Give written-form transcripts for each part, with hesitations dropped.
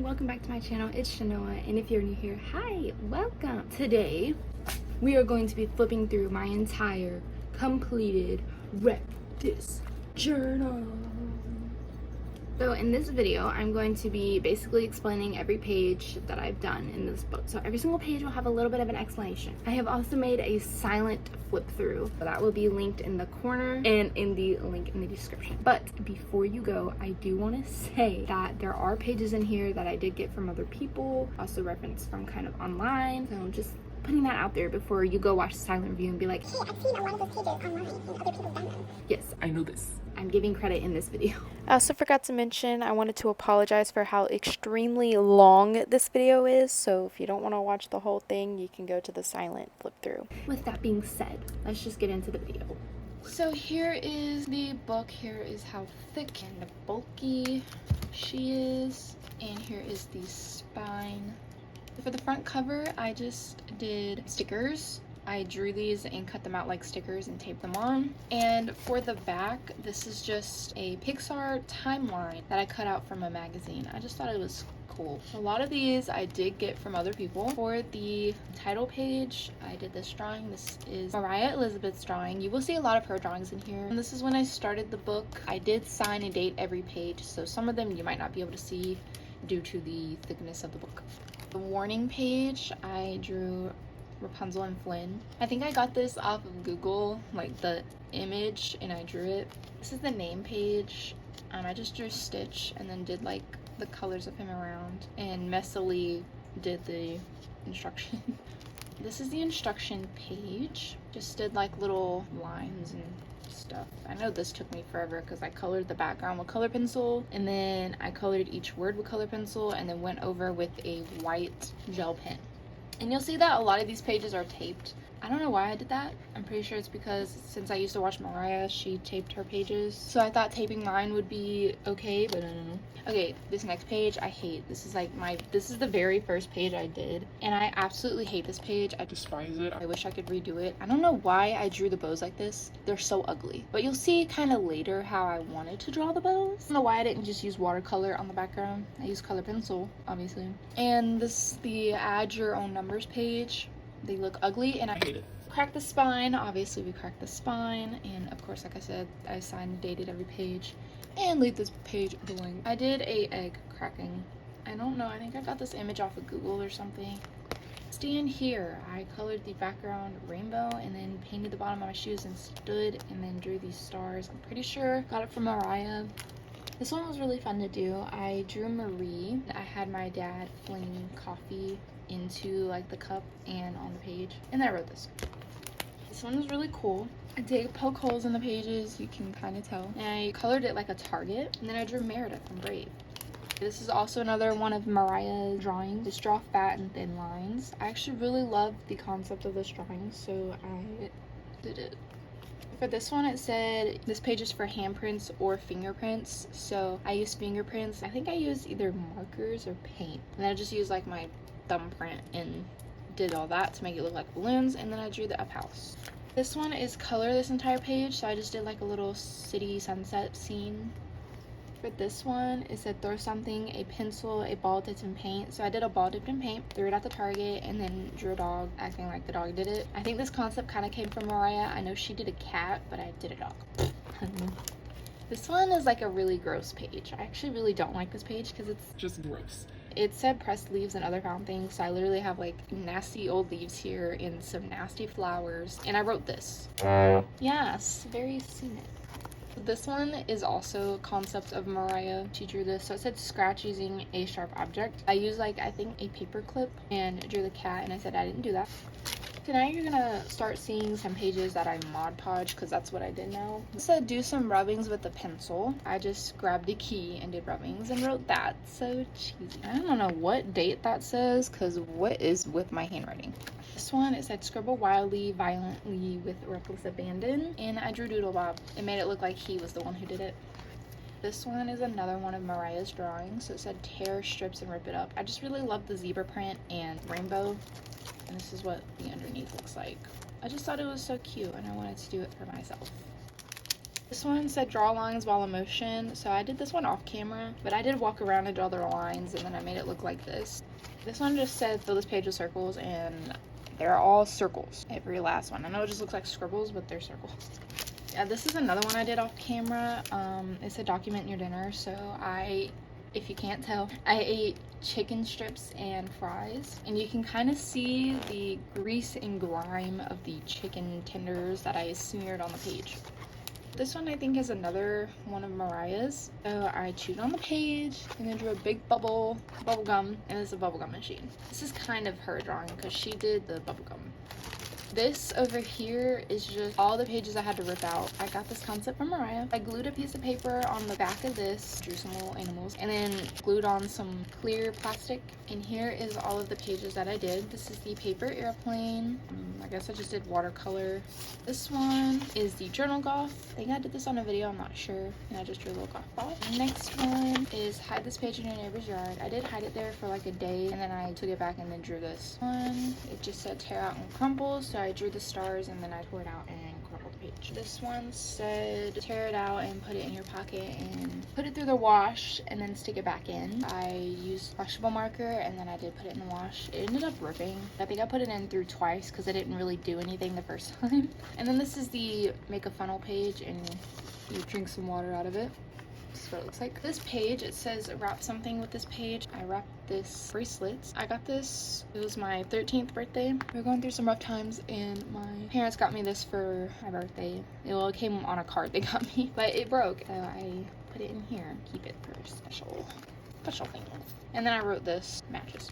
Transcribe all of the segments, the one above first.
welcome back to my channel. It's Shanoa, and if you're new here, hi, welcome. Today we are going to be flipping through my entire completed Wreck This journal. So in this video, I'm going to be basically explaining every page that I've done in this book. So every single page will have a little bit of an explanation. I have also made a silent flip through. That will be linked in the corner and in the link in the description. But before you go, I do want to say that there are pages in here that I did get from other people, also referenced from kind of online. So just putting that out there before you go watch the silent review and be like, hey, I've seen a lot of those pages online and other people done them. Yes, I know this. I'm giving credit in this video. I also forgot to mention, I wanted to apologize for how extremely long this video is, so if you don't want to watch the whole thing, you can go to the silent flip through. With that being said, let's just get into the video. So here is the book. Here is how thick and bulky she is, and here is the spine. For the front cover, I just did stickers. I drew these and cut them out like stickers and taped them on. And for the back, this is just a Pixar timeline that I cut out from a magazine. I just thought it was cool. A lot of these I did get from other people. For the title page, I did this drawing. This is Mariah Elizabeth's drawing. You will see a lot of her drawings in here. And this is when I started the book. I did sign and date every page, so some of them you might not be able to see due to the thickness of the book. The warning page, I drew Rapunzel and Flynn. I think I got this off of Google, like the image, and I drew it. This is the name page. I just drew Stitch and then did like the colors of him around and messily did the instruction. This is the instruction page. Just did like little lines and stuff. I know this took me forever because I colored the background with color pencil, and then I colored each word with color pencil, and then went over with a white gel pen. And you'll see that a lot of these pages are taped. I don't know why I did that. I'm pretty sure it's because since I used to watch Mariah, she taped her pages. So I thought taping mine would be okay, but I don't know. Okay, this next page I hate. This is the very first page I did, and I absolutely hate this page. I despise it. I wish I could redo it. I don't know why I drew the bows like this. They're so ugly. But you'll see kind of later how I wanted to draw the bows. I don't know why I didn't just use watercolor on the background. I used color pencil, obviously. And this is the add your own numbers page. They look ugly, and I hate it. Crack the spine. Obviously we cracked the spine, and of course, like I said, I signed and dated every page and leave this page blank. I did a egg cracking. I don't know, I think I got this image off of Google or something. Stand here. I colored the background rainbow and then painted the bottom of my shoes and stood and then drew these stars. I'm pretty sure got it from Mariah. This one was really fun to do. I drew Marie. I had my dad flinging coffee into like the cup and on the page, and then I wrote this. This one was really cool. I did poke holes in the pages, you can kind of tell, and I colored it like a target, and then I drew Meredith from Brave. This is also another one of Mariah's drawings. Just draw fat and thin lines. I actually really loved the concept of this drawing, so I did it. For this one, it said this page is for handprints or fingerprints, so I used fingerprints. I think I used either markers or paint, and then I just used like my thumbprint and did all that to make it look like balloons, and then I drew the up house. This one is color this entire page, so I just did like a little city sunset scene. For this one, it said throw something, a pencil, a ball dipped in paint. So I did a ball dipped in paint, threw it at the target, and then drew a dog acting like the dog did it. I think this concept kind of came from Mariah. I know she did a cat, but I did a dog. This one is like a really gross page. I actually really don't like this page because it's just gross. It said pressed leaves and other found things, so I literally have like nasty old leaves here and some nasty flowers, and I wrote this. Yes, very scenic. This one is also a concept of Mariah. She drew this, so it said scratch using a sharp object. I used like I think a paper clip and drew the cat, and I said I didn't do that. So now you're gonna start seeing some pages that I Mod Podge, because that's what I did now. It said do some rubbings with the pencil. I just grabbed a key and did rubbings and wrote that. So cheesy. I don't know what date that says, because what is with my handwriting? This one, it said scribble wildly, violently with reckless abandon, and I drew Doodle Bob. It made it look like he was the one who did it. This one is another one of Mariah's drawings. So it said tear strips and rip it up. I just really love the zebra print and rainbow. And this is what the underneath looks like. I just thought it was so cute and I wanted to do it for myself. This one said draw lines while in motion, so I did this one off camera, but I did walk around and draw the lines, and then I made it look like this. This one just said fill this page with circles, and they're all circles, every last one. I know it just looks like scribbles, but they're circles. Yeah, this is another one I did off camera. It said document your dinner, so if you can't tell, I ate chicken strips and fries, and you can kind of see the grease and grime of the chicken tenders that I smeared on the page. This one I think is another one of Mariah's. So I chewed on the page and then drew a big bubble gum, and it's a bubblegum machine. This is kind of her drawing because she did the bubblegum. This over here is just all the pages I had to rip out. I got this concept from Mariah. I glued a piece of paper on the back of this, drew some little animals, and then glued on some clear plastic. And here is all of the pages that I did. This is the paper airplane. I guess I just did watercolor. This one is the journal goth. I think I did this on a video, I'm not sure. And I just drew a little goth ball. The next one is hide this page in your neighbor's yard. I did hide it there for like a day, and then I took it back and then drew this one. It just said tear out and crumple, so I drew the stars and then I tore it out and crumpled the page. This one said tear it out and put it in your pocket and put it through the wash and then stick it back in. I used washable marker and then I did put it in the wash. It ended up ripping. I think I put it in through twice because I didn't really do anything the first time. And then this is the make a funnel page, and you drink some water out of it. This is what it looks like. This page, it says wrap something with this page. I wrapped this bracelets. I got this, it was my 13th birthday. We were going through some rough times and my parents got me this for my birthday. It came on a card they got me, but it broke. So I put it in here, keep it for special things. And then I wrote this, matches.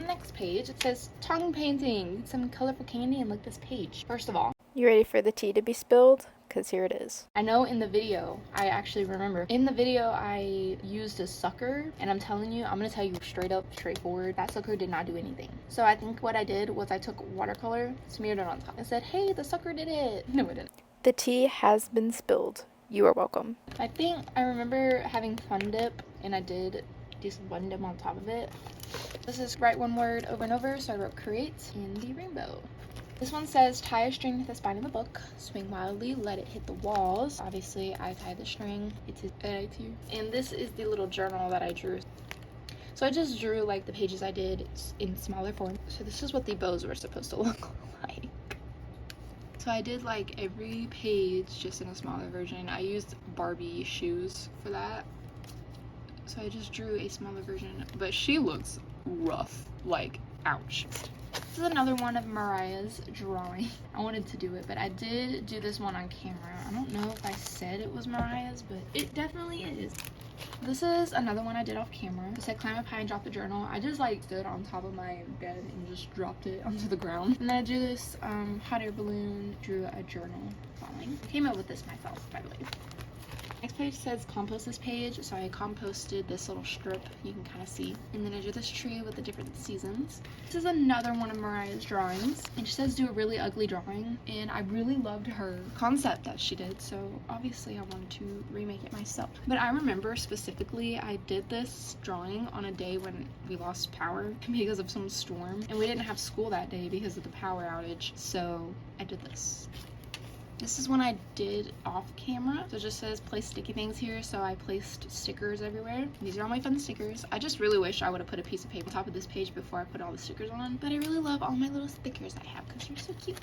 Next page, it says tongue painting. Need some colorful candy and lick this page. First of all, You ready for the tea to be spilled? Because here it is. I know in the video, I actually remember, in the video I used a sucker, and I'm telling you, I'm going to tell you straight up, straightforward, that sucker did not do anything. So I think what I did was I took watercolor, smeared it on top, and said, hey, the sucker did it. No, it didn't. The tea has been spilled. You are welcome. I think I remember having fun dip, and I did do some fun dip on top of it. This is write one word over and over, so I wrote create in the rainbow. This one says tie a string to the spine of the book, swing wildly, let it hit the walls. Obviously I tied the string, it's right here. And this is the little journal that I drew. So I just drew like the pages I did in smaller form. So this is what the bows were supposed to look like. So I did like every page just in a smaller version. I used Barbie shoes for that. So I just drew a smaller version, but she looks rough, like ouch. This is another one of Mariah's drawing. I wanted to do it, but I did do this one on camera. I don't know if I said it was Mariah's, but it definitely is. This is another one I did off camera. It said climb up high and drop the journal. I just like stood on top of my bed and just dropped it onto the ground. And then I drew this hot air balloon, drew a journal falling. I came up with this myself, by the way. Next page says compost this page, so I composted this little strip you can kind of see, and then I drew this tree with the different seasons. This is another one of Mariah's drawings, and she says do a really ugly drawing, and I really loved her concept that she did, so obviously I wanted to remake it myself. But I remember specifically I did this drawing on a day when we lost power because of some storm, and we didn't have school that day because of the power outage, so I did this. This is one I did off camera. So it just says place sticky things here. So I placed stickers everywhere. These are all my fun stickers. I just really wish I would have put a piece of paper on top of this page before I put all the stickers on. But I really love all my little stickers I have because they're so cute.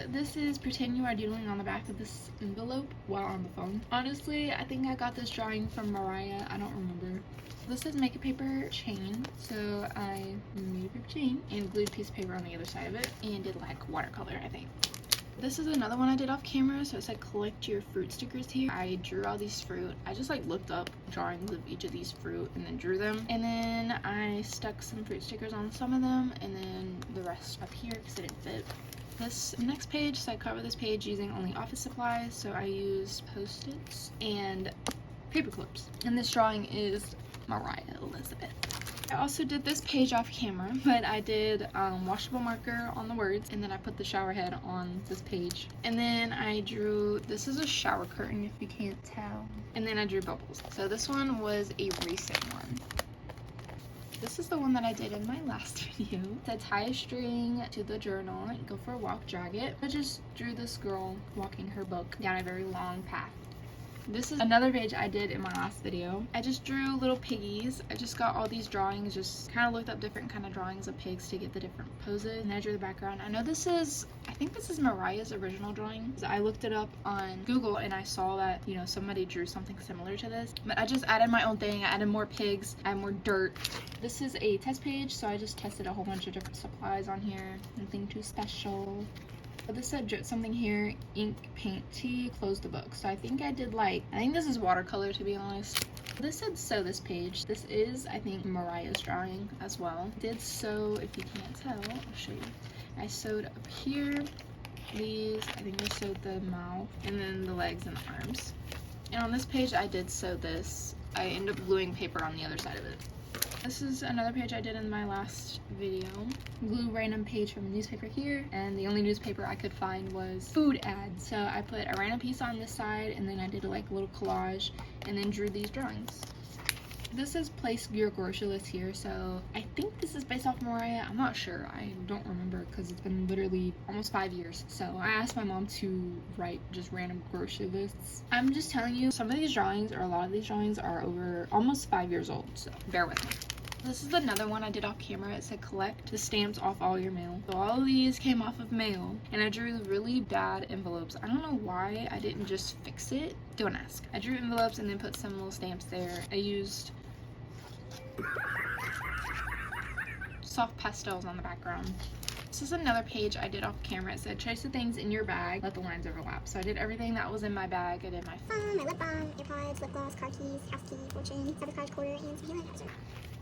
This is pretend you are doodling on the back of this envelope while on the phone. Honestly, I think I got this drawing from Mariah. I don't remember. This says make a paper chain. So I made a paper chain and glued a piece of paper on the other side of it and did like watercolor, I think. This is another one I did off camera, so it said collect your fruit stickers here. I drew all these fruit. I just like looked up drawings of each of these fruit and then drew them. And then I stuck some fruit stickers on some of them and then the rest up here because it didn't fit. This next page, so I cover this page using only office supplies. So I used Post-its and paper clips. And this drawing is Mariah Elizabeth. I also did this page off camera, but I did washable marker on the words, and then I put the shower head on this page. And then I drew, this is a shower curtain if you can't tell. And then I drew bubbles. So this one was a recent one. This is the one that I did in my last video. To tie a string to the journal, go for a walk, drag it. I just drew this girl walking her book down a very long path. This is another page I did in my last video. I just drew little piggies. I just got all these drawings, just kind of looked up different kind of drawings of pigs to get the different poses, and I drew the background. I know I think this is Mariah's original drawing. I looked it up on Google and I saw that, you know, somebody drew something similar to this, but I just added my own thing. I added more pigs, I added more dirt. This is a test page, so I just tested a whole bunch of different supplies on here. Nothing too special. But this said something here, ink, paint, tea, close the book. So I think I did I think this is watercolor, to be honest. This said sew this page. This is, I think, Mariah's drawing as well. I did sew, if you can't tell, I'll show you. I sewed up here, these, I think I sewed the mouth, and then the legs and the arms. And on this page, I did sew this. I ended up gluing paper on the other side of it. This is another page I did in my last video. Glue random page from a newspaper here, and the only newspaper I could find was food ads. So I put a random piece on this side, and then I did a little collage, and then drew these drawings. This is place your grocery list here, so I think this is based off Mariah. I'm not sure. I don't remember because it's been literally almost 5 years. So I asked my mom to write just random grocery lists. I'm just telling you, some of these drawings, or a lot of these drawings, are over almost 5 years old, so bear with me. This is another one I did off camera. It said collect the stamps off all your mail. So all of these came off of mail, and I drew really bad envelopes. I don't know why I didn't just fix it. Don't ask. I drew envelopes and then put some little stamps there. I used soft pastels on the background. This is another page I did off camera. It said trace the things in your bag, let the lines overlap. So I did everything that was in my bag. I did my phone, my lip balm, AirPods, lip gloss, car keys, house key, fortune, sabotage quarter, and some healing hazard.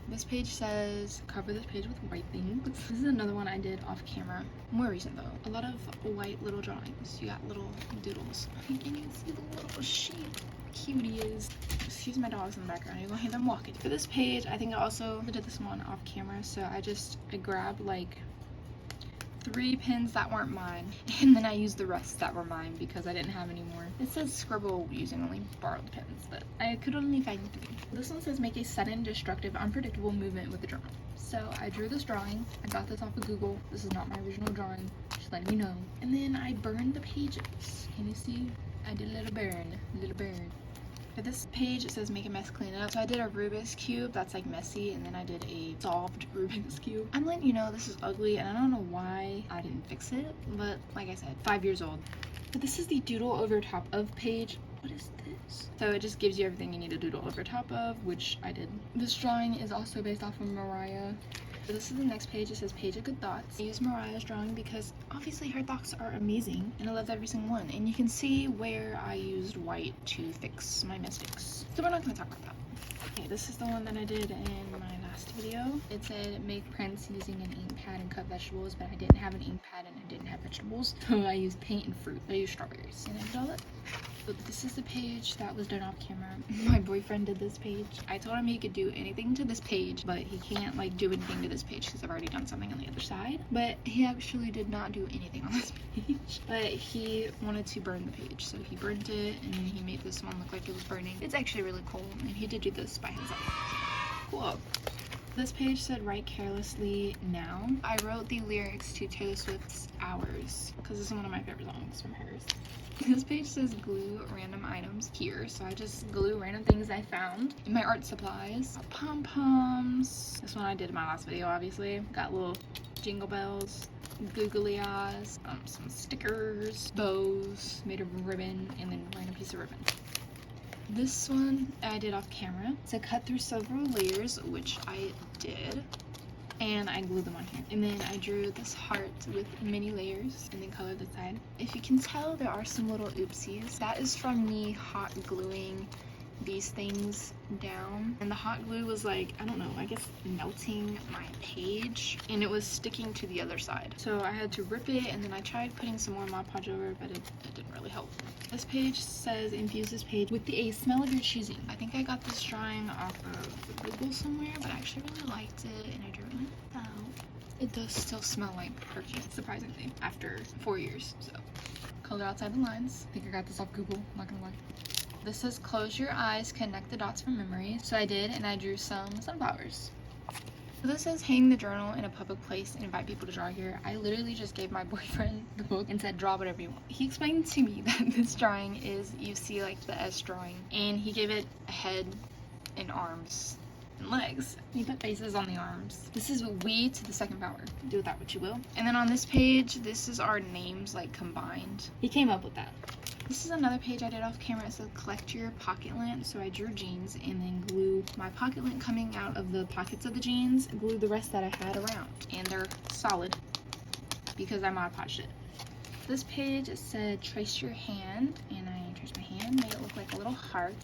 This page says cover this page with white things. This is another one I did off camera. More recent though. A lot of white little drawings. You got little doodles. You can see the little sheep. Cute he is. Excuse my dogs in the background. You're gonna hear them walking. For this page, I think I also did this one off camera. So I grabbed 3 pens that weren't mine, and then I used the rest that were mine because I didn't have any more. It says scribble using only borrowed pens, but I could only find 3. This one says make a sudden, destructive, unpredictable movement with the journal. So I drew this drawing. I got this off of Google. This is not my original drawing, just letting you know. And then I burned the pages. Can you see? I did a little burn. For this page, it says make a mess, clean it up. So I did a Rubik's Cube that's messy, and then I did a solved Rubik's Cube. I'm letting you know this is ugly, and I don't know why I didn't fix it, but like I said, 5 years old. But this is the doodle over top of page. What is this? So it just gives you everything you need to doodle over top of, which I did. This drawing is also based off of Mariah. So this is the next page. It says page of good thoughts. I use Mariah's drawing because obviously her thoughts are amazing and I love every single one. And you can see where I used white to fix my mistakes. So we're not going to talk about that. Okay, this is the one that I did in my last video. It said make prints using an ink pad and cut vegetables, but I didn't have an ink pad and I didn't have vegetables. So I used paint and fruit. I used strawberries. And I did all that. But this is the page that was done off camera. My boyfriend did this page. I told him he could do anything to this page, but he can't do anything to this page because I've already done something on the other side. But he actually did not do anything on this page. But he wanted to burn the page, so he burnt it, and then he made this one look like it was burning. It's actually really cool, and he did do this by himself. Cool. This page said write carelessly now. I wrote the lyrics to Taylor Swift's Hours because this is one of my favorite songs from hers. This page says glue random items here, so I just glue random things I found in my art supplies. Pom-poms. This one I did in my last video, obviously. Got little jingle bells, googly eyes, some stickers, bows made of ribbon, and then a random piece of ribbon. This one I did off camera. So cut through several layers, which I did, and I glued them on here. And then I drew this heart with many layers and then colored the side. If you can tell, there are some little oopsies. That is from me hot gluing these things down, and the hot glue was I don't know, I guess melting my page, and it was sticking to the other side. So I had to rip it, and then I tried putting some more Mod Podge over it, but it didn't really help. This page says infuse this page with a smell of your choosing. I think I got this drawing off of Google somewhere, but I actually really liked it, and I drew it like that. It does still smell like perfume, surprisingly, after 4 years. So color outside the lines. I think I got this off Google, not gonna lie. This says close your eyes, connect the dots from memory. So I did, and I drew some sunflowers. So this says hang the journal in a public place and invite people to draw here. I literally just gave my boyfriend the book and said draw whatever you want. He explained to me that this drawing is, you see like the S drawing, and he gave it a head and arms and legs. He put faces on the arms. This is we to the second power. Do with that what you will. And then on this page, this is our names like combined. He came up with that. This is another page I did off camera. It said collect your pocket lint. So I drew jeans and then glued my pocket lint coming out of the pockets of the jeans and glued the rest that I had around. And they're solid because I Mod Podged it. This page said trace your hand, and I traced my hand, made it look like a little heart.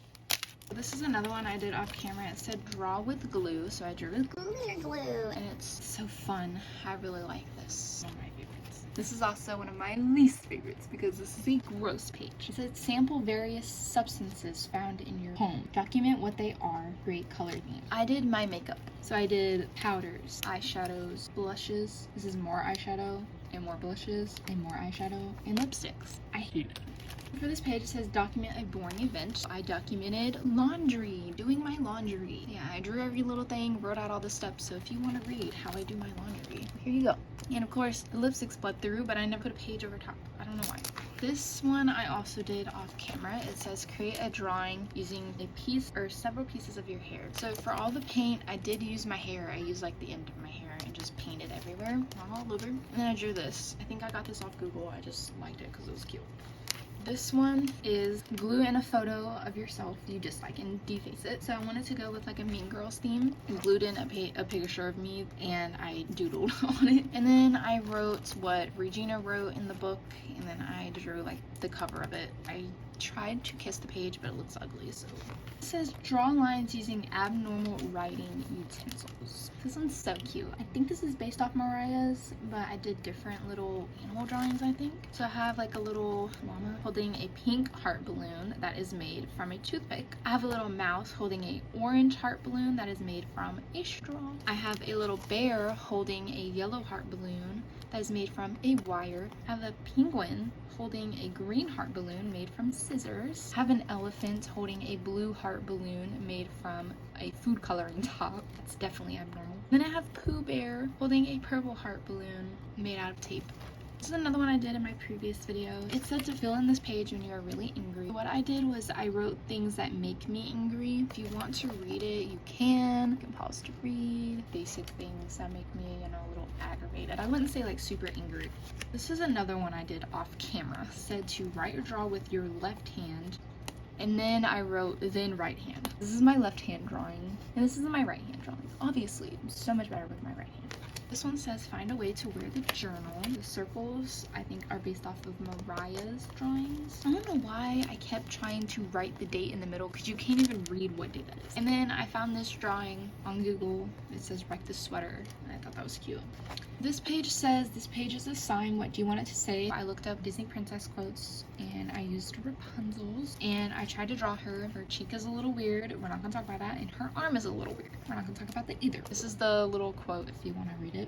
This is another one I did off camera. It said draw with glue, so I drew with glue, and it's so fun. I really like this. One of my favorites. This is also one of my least favorites because this is a gross page. It says sample various substances found in your home. Document what they are. Create color theme. I did my makeup, so I did powders, eyeshadows, blushes. This is more eyeshadow and more blushes and more eyeshadow and lipsticks. I hate it. For this page, it says document a boring event. I documented laundry, doing my laundry. Yeah, I drew every little thing, wrote out all the steps. So if you want to read how I do my laundry, here you go. And of course, the lipsticks bled through, but I never put a page over top. I don't know why. This one I also did off camera. It says create a drawing using a piece or several pieces of your hair. So for all the paint, I did use my hair. I used like the end of my hair and just painted everywhere, not all over. And then I drew this. I think I got this off Google. I just liked it because it was cute. This one is glue in a photo of yourself you dislike and deface it. So I wanted to go with like a Mean Girls theme. I glued in a picture of me and I doodled on it. And then I wrote what Regina wrote in the book, and then I drew like the cover of it. I tried to kiss the page, but it looks ugly, so. It says draw lines using abnormal writing utensils. This one's so cute. I think this is based off Mariah's, but I did different little animal drawings, I think. So I have like a little llama holding a pink heart balloon that is made from a toothpick. I have a little mouse holding a orange heart balloon that is made from a straw. I have a little bear holding a yellow heart balloon that is made from a wire. I have a penguin holding a green heart balloon made from scissors. I have an elephant holding a blue heart balloon made from a food coloring top. That's definitely abnormal. Then I have Pooh Bear holding a purple heart balloon made out of tape. This is another one I did in my previous video. It said to fill in this page when you're really angry. What I did was I wrote things that make me angry. If you want to read it, you can. You can pause to read. Basic things that make me, a little aggravated. I wouldn't say like super angry. This is another one I did off camera. It said to write or draw with your left hand. And then I wrote, then right hand. This is my left hand drawing. And this is my right hand drawing. Obviously, I'm so much better with my right hand. This one says find a way to wear the journal. The circles, I think, are based off of Mariah's drawings. I don't know why I kept trying to write the date in the middle because you can't even read what date that is. And then I found this drawing on Google. It says wreck the sweater. And I thought that was cute. This page says, this page is a sign. What do you want it to say? I looked up Disney princess quotes and I used Rapunzel's. And I tried to draw her. Her cheek is a little weird. We're not going to talk about that. And her arm is a little weird. We're not going to talk about that either. This is the little quote if you want to read it.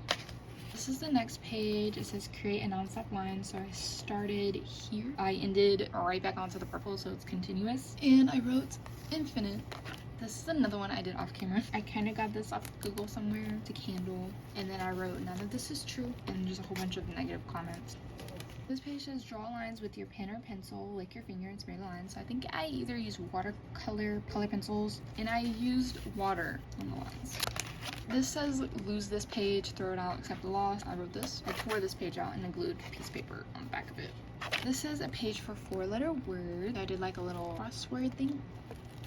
This is the next page. It says create a non-stop line. So I started here. I ended right back onto the purple, so it's continuous. And I wrote infinite. This is another one I did off camera. I kind of got this off Google somewhere. It's a candle. And then I wrote none of this is true. And just a whole bunch of negative comments. This page says draw lines with your pen or pencil, lick your finger and smear the lines. So I think I either used watercolor color pencils, and I used water on the lines. This says lose this page, throw it out, accept the loss. I wrote this. I tore this page out and then glued a piece of paper on the back of it. This says a page for 4-letter words. I did like a little crossword thing.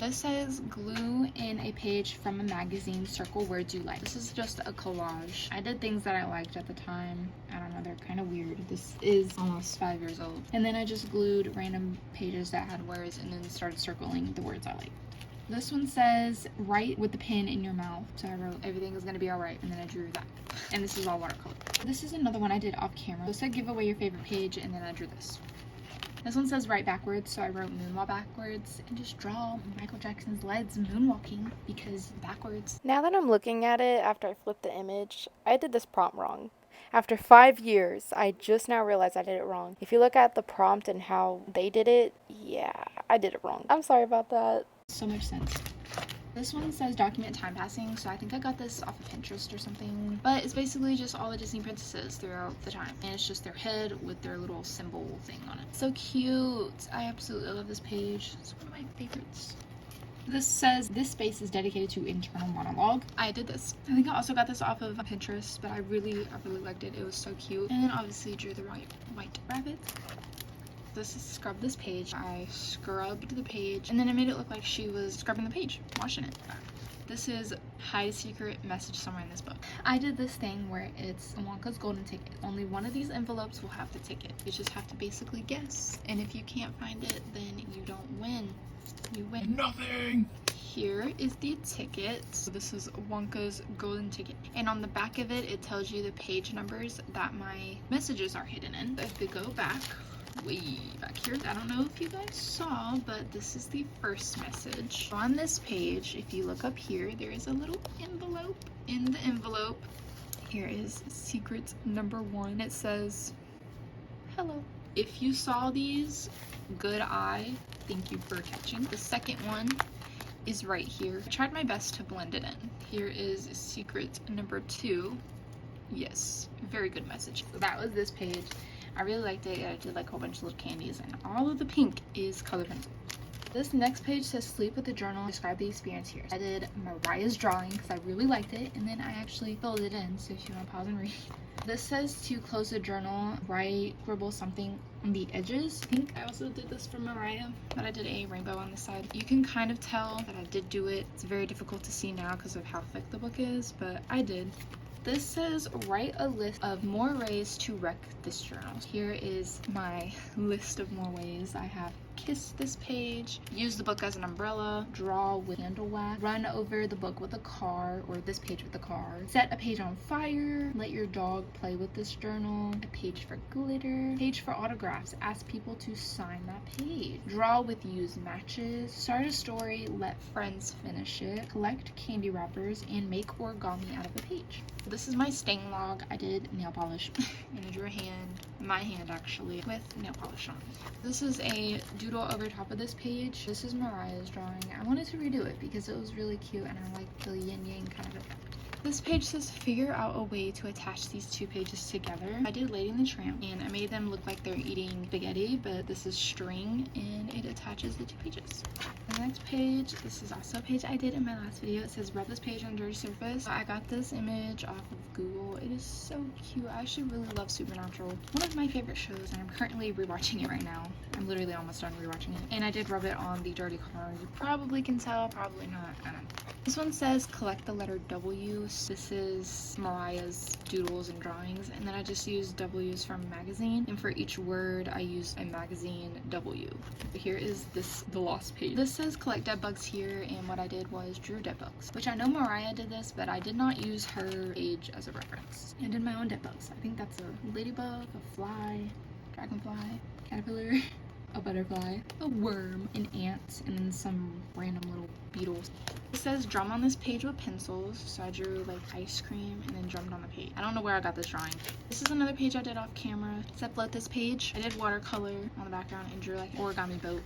This says glue in a page from a magazine, circle words you like. This is just a collage. I did things that I liked at the time. I don't know, they're kind of weird. This is almost 5 years old. And then I just glued random pages that had words and then started circling the words I liked. This one says write with the pen in your mouth. So I wrote everything is gonna be alright, and then I drew that. And this is all watercolor. This is another one I did off camera. This said give away your favorite page, and then I drew this. This one says write backwards, so I wrote moonwalk backwards and just draw Michael Jackson's legs moonwalking because backwards. Now that I'm looking at it after I flipped the image, I did this prompt wrong. After 5 years, I just now realized I did it wrong. If you look at the prompt and how they did it, yeah, I did it wrong. I'm sorry about that. So much sense. This one says document time passing, so I think I got this off of Pinterest or something. But it's basically just all the Disney princesses throughout the time. And it's just their head with their little symbol thing on it. So cute. I absolutely love this page. It's one of my favorites. This says this space is dedicated to internal monologue. I did this. I think I also got this off of Pinterest, but I really liked it. It was so cute. And then obviously drew the white rabbit. This is scrub this page. I scrubbed the page and then I made it look like she was scrubbing the page, washing it. This is hide a secret message somewhere in this book. I did this thing where it's Wonka's golden ticket. Only one of these envelopes will have the ticket. You just have to basically guess. And if you can't find it, then you don't win. You win nothing. Here is the ticket. So this is Wonka's golden ticket. And on the back of it, it tells you the page numbers that my messages are hidden in. If we go back, way back here, I don't know if you guys saw, but this is the first message. On this page, if you look up here, there is a little envelope. In the envelope, here is secret number 1. It says, hello. If you saw these, good eye, thank you for catching. The second one is right here. I tried my best to blend it in. Here is secret number 2. Yes, very good message. So that was this page. I really liked it. I did like a whole bunch of little candies, and all of the pink is color pencil. This next page says sleep with the journal, describe the experience here. I did Mariah's drawing because I really liked it, and then I actually filled it in, so if you want to pause and read. This says to close the journal, scribble something on the edges. I think I also did this for Mariah, but I did a rainbow on the side. You can kind of tell that I did do it. It's very difficult to see now because of how thick the book is, but I did. This says write a list of more ways to wreck this journal. Here is my list of more ways. I have kiss this page, use the book as an umbrella, draw with candle wax, run over the book with a car, or this page with a car, set a page on fire, let your dog play with this journal, a page for glitter, page for autographs, ask people to sign that page, draw with used matches, start a story, let friends finish it, collect candy wrappers, and make origami out of a page. This is my stain log. I did nail polish and I drew a hand, my hand actually, with nail polish on. This is a doodle over top of this page. This is Mariah's drawing. I wanted to redo it because it was really cute and I like the yin yang kind of effect. This page says figure out a way to attach these 2 pages together. I did Lady and the Tramp and I made them look like they're eating spaghetti, but this is string and it attaches the 2 pages. The next page, this is also a page I did in my last video. It says rub this page on dirty surface. I got this image off of Google. It is so cute. I actually really love Supernatural. One of my favorite shows, and I'm currently rewatching it right now. I'm literally almost done rewatching it. And I did rub it on the dirty car. You probably can tell, probably not. I don't know. This one says collect the letter W. This is Mariah's doodles and drawings, and then I just used W's from a magazine, and for each word I used a magazine W. Here is the lost page. This says collect dead bugs here, and what I did was drew dead bugs, which I know Mariah did this, but I did not use her page as a reference. I did my own dead bugs. I think that's a ladybug, a fly, dragonfly, caterpillar, a butterfly, a worm, an ant, and then some random little beetles. It says drum on this page with pencils, so I drew like ice cream and then drummed on the page. I don't know where I got this drawing. This is another page I did off camera. Except float this page. I did watercolor on the background and drew like an origami boat.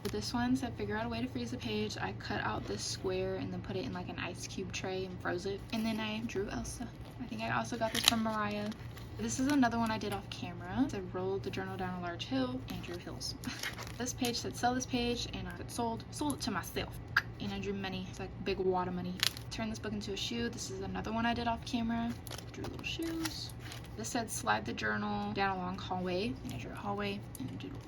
For this one said figure out a way to freeze the page. I cut out this square and then put it in like an ice cube tray and froze it. And then I drew Elsa. I think I also got this from Mariah. This is another one I did off camera. It said roll the journal down a large hill and drew hills. This page said sell this page and I sold it to myself. And I drew money. It's like big wad of money. Turn this book into a shoe. This is another one I did off camera. Drew little shoes. This said slide the journal down a long hallway. And I drew a hallway and a doodle.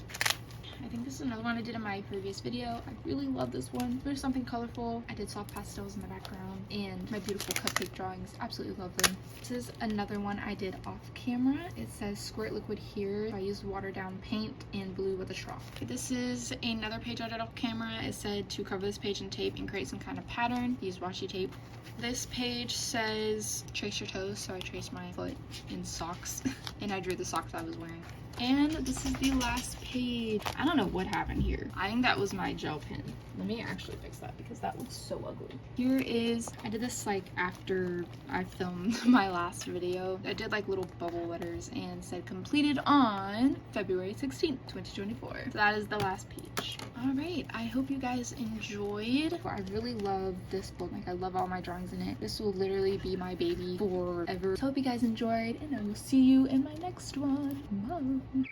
I think this is another one I did in my previous video. I really love this one. There's something colorful. I did soft pastels in the background and my beautiful cupcake drawings. Absolutely love them. This is another one I did off camera. It says squirt liquid here. I used watered down paint and blue with a straw. This is another page I did off camera. It said to cover this page in tape and create some kind of pattern. Use washi tape. This page says trace your toes, so I traced my foot in socks and I drew the socks I was wearing. And this is the last page. I don't know what happened here. I think that was my gel pen. Let me actually fix that because that looks so ugly. Here is, I did this like after I filmed my last video. I did like little bubble letters and said completed on February 16th, 2024. So that is the last page. Alright, I hope you guys enjoyed. I really love this book. Like, I love all my drawings in it. This will literally be my baby forever. So I hope you guys enjoyed, and I will see you in my next one.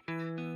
Bye.